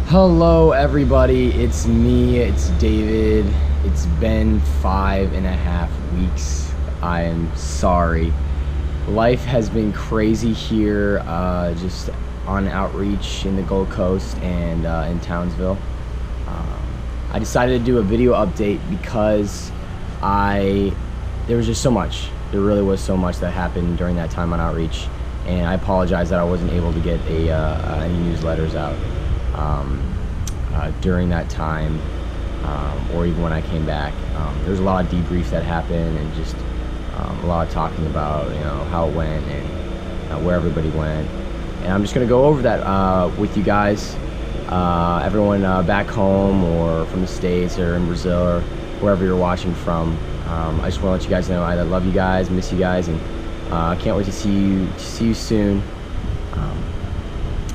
Hello everybody, it's me, it's David. It's been 5.5 weeks. I am sorry. Life has been crazy here, just on outreach in the Gold Coast and in Townsville. I decided to do a video update because there was just so much. There really was so much that happened during that time on outreach, and I apologize that I wasn't able to get any newsletters out during that time, or even when I came back. There was a lot of debriefs that happened, and just a lot of talking about how it went and where everybody went. And I'm just gonna go over that with you guys, everyone back home or from the States or in Brazil or wherever you're watching from. I just want to let you guys know I love you guys, miss you guys, and I can't wait to see you soon.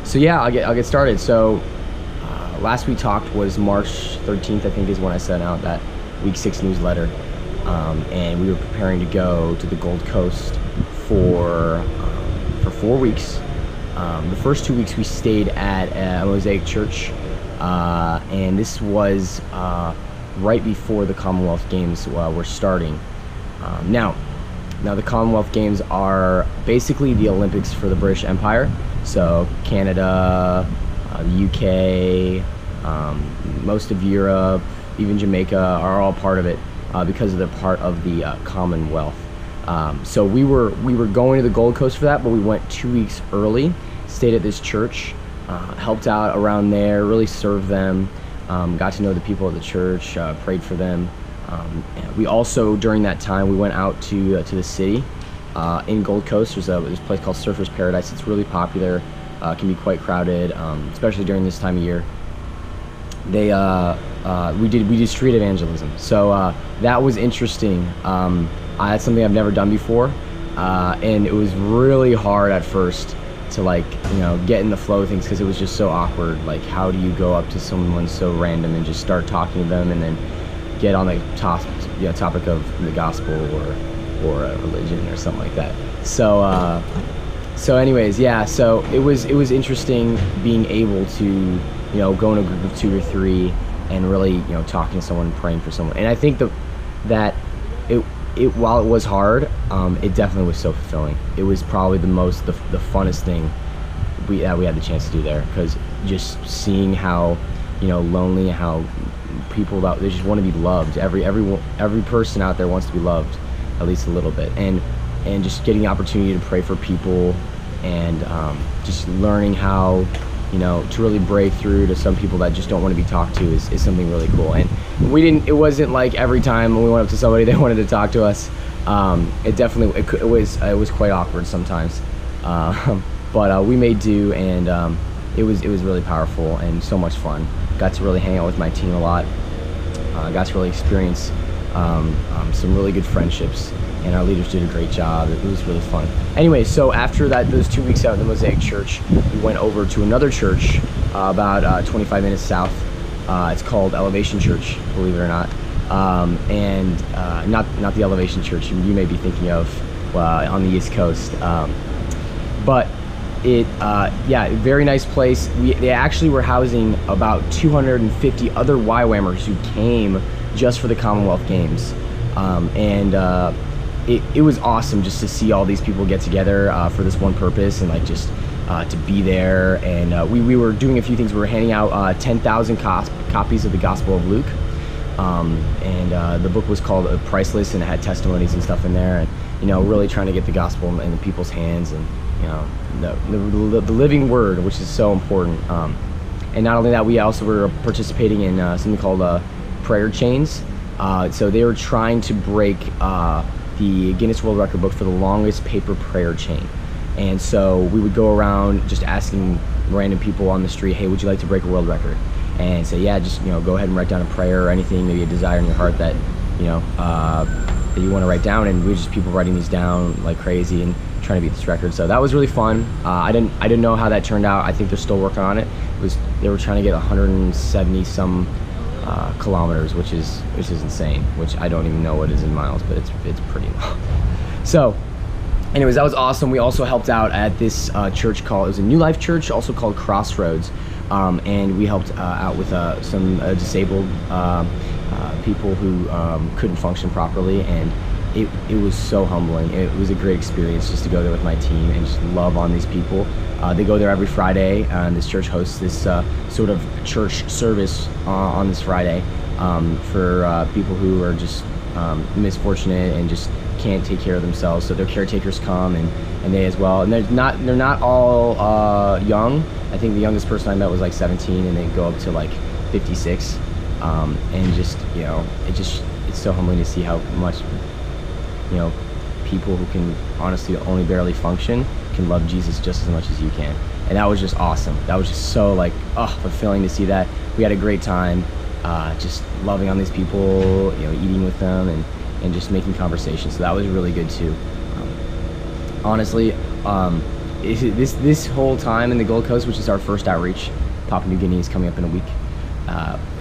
So yeah, I'll get started. So last we talked was March 13th, I think, is when I sent out that week 6 newsletter, and we were preparing to go to the Gold Coast for 4 weeks. The first 2 weeks we stayed at a Mosaic Church, and this was right before the Commonwealth Games were starting. Now the Commonwealth Games are basically the Olympics for the British Empire. So Canada, the UK, most of Europe, even Jamaica are all part of it because they're part of the Commonwealth. So we were going to the Gold Coast for that, but we went 2 weeks early, stayed at this church, helped out around there, really served them, got to know the people at the church, prayed for them. We also, during that time, we went out to the city in Gold Coast. There's a place called Surfers Paradise. It's really popular, can be quite crowded, especially during this time of year. We did street evangelism, so that was interesting. That's something I've never done before, and it was really hard at first to get in the flow of things, because it was just so awkward. Like, how do you go up to someone so random and just start talking to them, and then get on the topic of the gospel or a religion or something like that. So anyways, yeah, so it was interesting being able to go in a group of 2 or 3 and really talking to someone, praying for someone. And I think that while it was hard, it definitely was so fulfilling. It was probably the funnest thing we had the chance to do there, because just seeing how lonely, how people that they just want to be loved. Every person out there wants to be loved, at least a little bit, and just getting the opportunity to pray for people, and just learning how to really break through to some people that just don't want to be talked to is something really cool. And it wasn't like every time when we went up to somebody they wanted to talk to us. It was quite awkward sometimes, but we made do, and it was really powerful and so much fun. Got to really hang out with my team a lot. Got to really experience some really good friendships, and our leaders did a great job. It was really fun. Anyway, so after those 2 weeks out in the Mosaic Church, we went over to another church about 25 minutes south. It's called Elevation Church, believe it or not, and not the Elevation Church you may be thinking of on the East Coast, but very nice place. They actually were housing about 250 other YWAMers who came just for the Commonwealth Games, and it was awesome just to see all these people get together for this one purpose, and just to be there. And we were doing a few things. We were handing out 10,000 copies of the Gospel of Luke, and the book was called Priceless, and it had testimonies and stuff in there, and really trying to get the gospel in the people's hands, and the living word, which is so important. And not only that, we also were participating in something called prayer chains. So they were trying to break the Guinness World Record book for the longest paper prayer chain. And so we would go around just asking random people on the street, hey, would you like to break a world record? And say, yeah, just go ahead and write down a prayer or anything, maybe a desire in your heart that that you want to write down. And we were just people writing these down like crazy and trying to beat this record. So that was really fun. I didn't know how that turned out. I think they're still working on it. They were trying to get 170 some kilometers, which is insane, which I don't even know what it is in miles, but it's pretty long. So anyways, that was awesome. We also helped out at this church it was a New Life church, also called Crossroads, and we helped out with some disabled people who couldn't function properly, and it was so humbling. It was a great experience just to go there with my team and just love on these people. They go there every Friday, and this church hosts this sort of church service on this Friday for people who are just misfortunate and just can't take care of themselves. So their caretakers come, and they as well. And they're not all young. I think the youngest person I met was like 17, and they go up to like 56. And just, you know, it's so humbling to see how much, you know, people who can honestly only barely function can love Jesus just as much as you can. And that was just awesome. That was just so like, fulfilling to see that. We had a great time, just loving on these people, you know, eating with them and just making conversation. So that was really good too. Honestly, this whole time in the Gold Coast, which is our first outreach, Papua New Guinea is coming up in a week.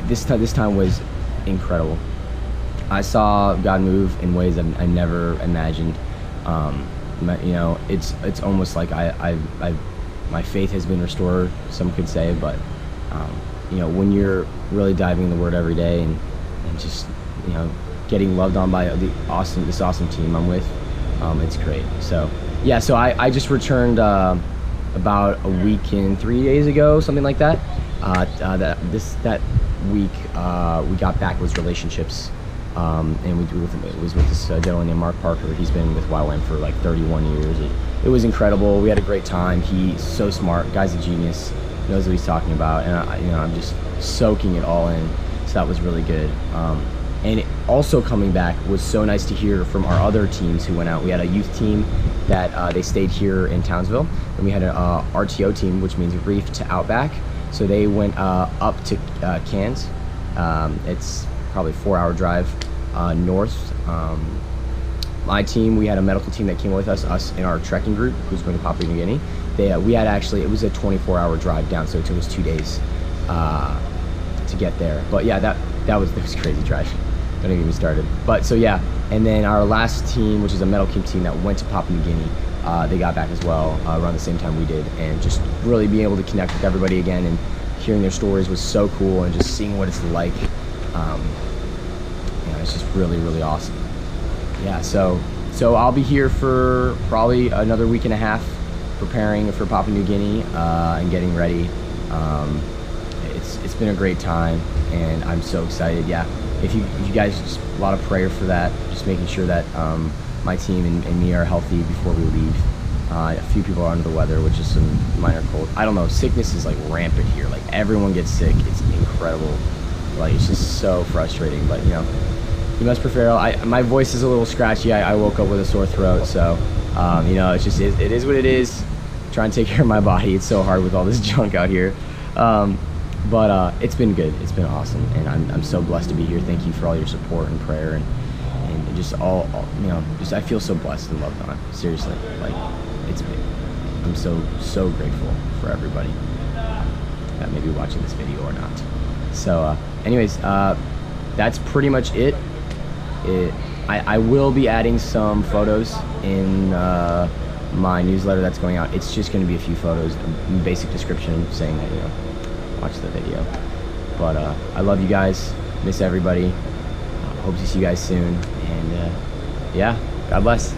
This time was incredible. I saw God move in ways I never imagined. You know, it's almost like my faith has been restored, some could say, but you know, when you're really diving in the Word every day and just, you know, getting loved on by this awesome team I'm with, it's great. So yeah, so I just returned about a week and 3 days ago, something like that. That week we got back with relationships, and it was with this gentleman named Mark Parker. He's been with YWAM for like 31 years. It was incredible. We had a great time. He's so smart. Guy's a genius. Knows what he's talking about, and I'm just soaking it all in. So that was really good. And also coming back was so nice to hear from our other teams who went out. We had a youth team that they stayed here in Townsville, and we had an RTO team, which means Reef to Outback. So they went up to Cairns. It's probably a 4-hour drive north. My team, we had a medical team that came with us in our trekking group who's going to Papua New Guinea. We had actually, it was a 24-hour drive down, so it took us 2 days to get there. But yeah, that was a crazy drive. Don't even get me started. But so yeah, and then our last team, which is a Metal team that went to Papua New Guinea, they got back as well around the same time we did, and just really being able to connect with everybody again and hearing their stories was so cool, and just seeing what it's like, you know, it's just really, really awesome. Yeah, so I'll be here for probably another week and a half preparing for Papua New Guinea and getting ready. It's been a great time, and I'm so excited. Yeah, if you guys, just a lot of prayer for that, just making sure that my team and me are healthy before we leave. A few people are under the weather, which is some minor cold. I don't know, sickness is like rampant here. Like everyone gets sick. It's incredible. Like it's just so frustrating, but you know, you must prevail. My voice is a little scratchy. I woke up with a sore throat, so you know, it is what it is. Try and take care of my body. It's so hard with all this junk out here. But it's been good. It's been awesome, and I'm so blessed to be here. Thank you for all your support and prayer, and just all you know. Just I feel so blessed and loved on. Seriously, like I'm so grateful for everybody that may be watching this video or not. So, anyways, that's pretty much it. I will be adding some photos in my newsletter that's going out. It's just going to be a few photos, basic description saying that, you know, watch the video. But I love you guys, miss everybody, hope to see you guys soon, and yeah, God bless.